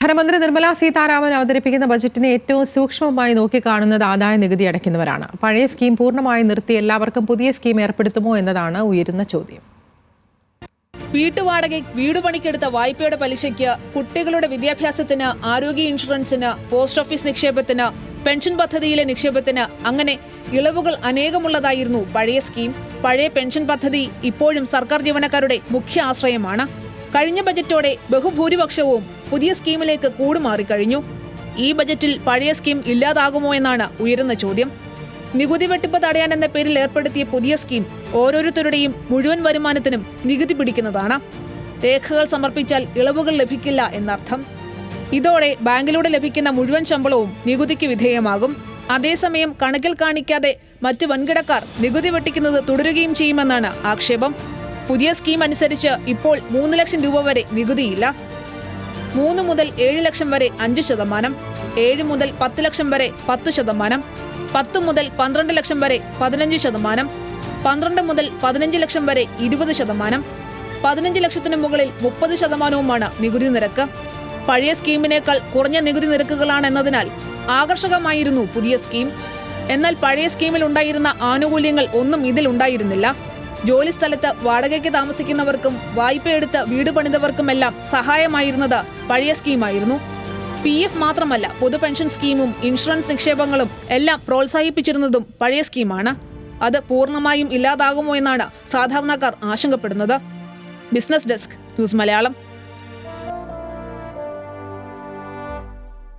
ധനമന്ത്രി നിർമ്മല സീതാരാമൻ അവതരിപ്പിക്കുന്ന ബജറ്റിനെ ഏറ്റവും സൂക്ഷ്മമായി നോക്കിക്കാണുന്നത് ആദായ നികുതി അടയ്ക്കുന്നവരാണ്. പഴയ സ്കീം പൂർണ്ണമായി നിർത്തി എല്ലാവർക്കും പുതിയ സ്കീം ഏർപ്പെടുത്തുമോ എന്നതാണ് ഉയരുന്ന ചോദ്യം. വീട്ടുവാടക, വീട് പണിക്കെടുത്ത വായ്പയുടെ പലിശയ്ക്ക്, കുട്ടികളുടെ വിദ്യാഭ്യാസത്തിന്, ആരോഗ്യ ഇൻഷുറൻസിന്, പോസ്റ്റ് ഓഫീസ് നിക്ഷേപത്തിന്, പെൻഷൻ പദ്ധതിയിലെ നിക്ഷേപത്തിന് അങ്ങനെ ഇളവുകൾ അനേകമുള്ളതായിരുന്നു പഴയ സ്കീം. പഴയ പെൻഷൻ പദ്ധതി ഇപ്പോഴും സർക്കാർ ജീവനക്കാരുടെ മുഖ്യ ആശ്രയമാണ്. കഴിഞ്ഞ ബജറ്റോടെ ബഹുഭൂരിപക്ഷവും പുതിയ സ്കീമിലേക്ക് കൂടുമാറിക്കഴിഞ്ഞു. ഈ ബജറ്റിൽ പഴയ സ്കീം ഇല്ലാതാകുമോ എന്നാണ് ഉയരുന്ന ചോദ്യം. നികുതി വെട്ടിപ്പ് തടയാനെന്ന പേരിൽ ഏർപ്പെടുത്തിയ പുതിയ സ്കീം ഓരോരുത്തരുടെയും മുഴുവൻ വരുമാനത്തിനും നികുതി പിടിക്കുന്നതാണ്. രേഖകൾ സമർപ്പിച്ചാൽ ഇളവുകൾ ലഭിക്കില്ല എന്നർത്ഥം. ഇതോടെ ബാങ്കിലൂടെ ലഭിക്കുന്ന മുഴുവൻ ശമ്പളവും നികുതിക്ക് വിധേയമാകും. അതേസമയം കണക്കിൽ കാണിക്കാതെ മറ്റ് വൻകിടക്കാർ നികുതി വെട്ടിക്കുന്നത് തുടരുകയും ചെയ്യുമെന്നാണ് ആക്ഷേപം. പുതിയ സ്കീം അനുസരിച്ച് ഇപ്പോൾ 3 ലക്ഷം രൂപ വരെ നികുതിയില്ല. 3 മുതൽ 7 ലക്ഷം വരെ 5%, 7 മുതൽ 10 ലക്ഷം വരെ 10%, 10 മുതൽ 12 ലക്ഷം വരെ 15%, 12 മുതൽ 15 ലക്ഷം വരെ 20%, 15 ലക്ഷത്തിനു മുകളിൽ 30%വുമാണ് നികുതി നിരക്ക്. പഴയ സ്കീമിനേക്കാൾ കുറഞ്ഞ നികുതി നിരക്കുകളാണെന്നതിനാൽ ആകർഷകമായിരുന്നു പുതിയ സ്കീം. എന്നാൽ പഴയ സ്കീമിൽ ഉണ്ടായിരുന്ന ആനുകൂല്യങ്ങൾ ഒന്നും ഇതിലുണ്ടായിരുന്നില്ല. ജോലിസ്ഥലത്ത് വാടകയ്ക്ക് താമസിക്കുന്നവർക്കും വായ്പയെടുത്ത് വീട് പണിതവർക്കുമെല്ലാം സഹായമായിരുന്നത് പഴയ സ്കീമായിരുന്നു. PF മാത്രമല്ല, പൊതു പെൻഷൻ സ്കീമും ഇൻഷുറൻസ് നിക്ഷേപങ്ങളും എല്ലാം പ്രോത്സാഹിപ്പിച്ചിരുന്നതും പഴയ സ്കീമാണ്. അത് പൂർണ്ണമായും ഇല്ലാതാകുമോ എന്നാണ് സാധാരണക്കാർ ആശങ്കപ്പെടുന്നത്. Business desk, news Malayalam.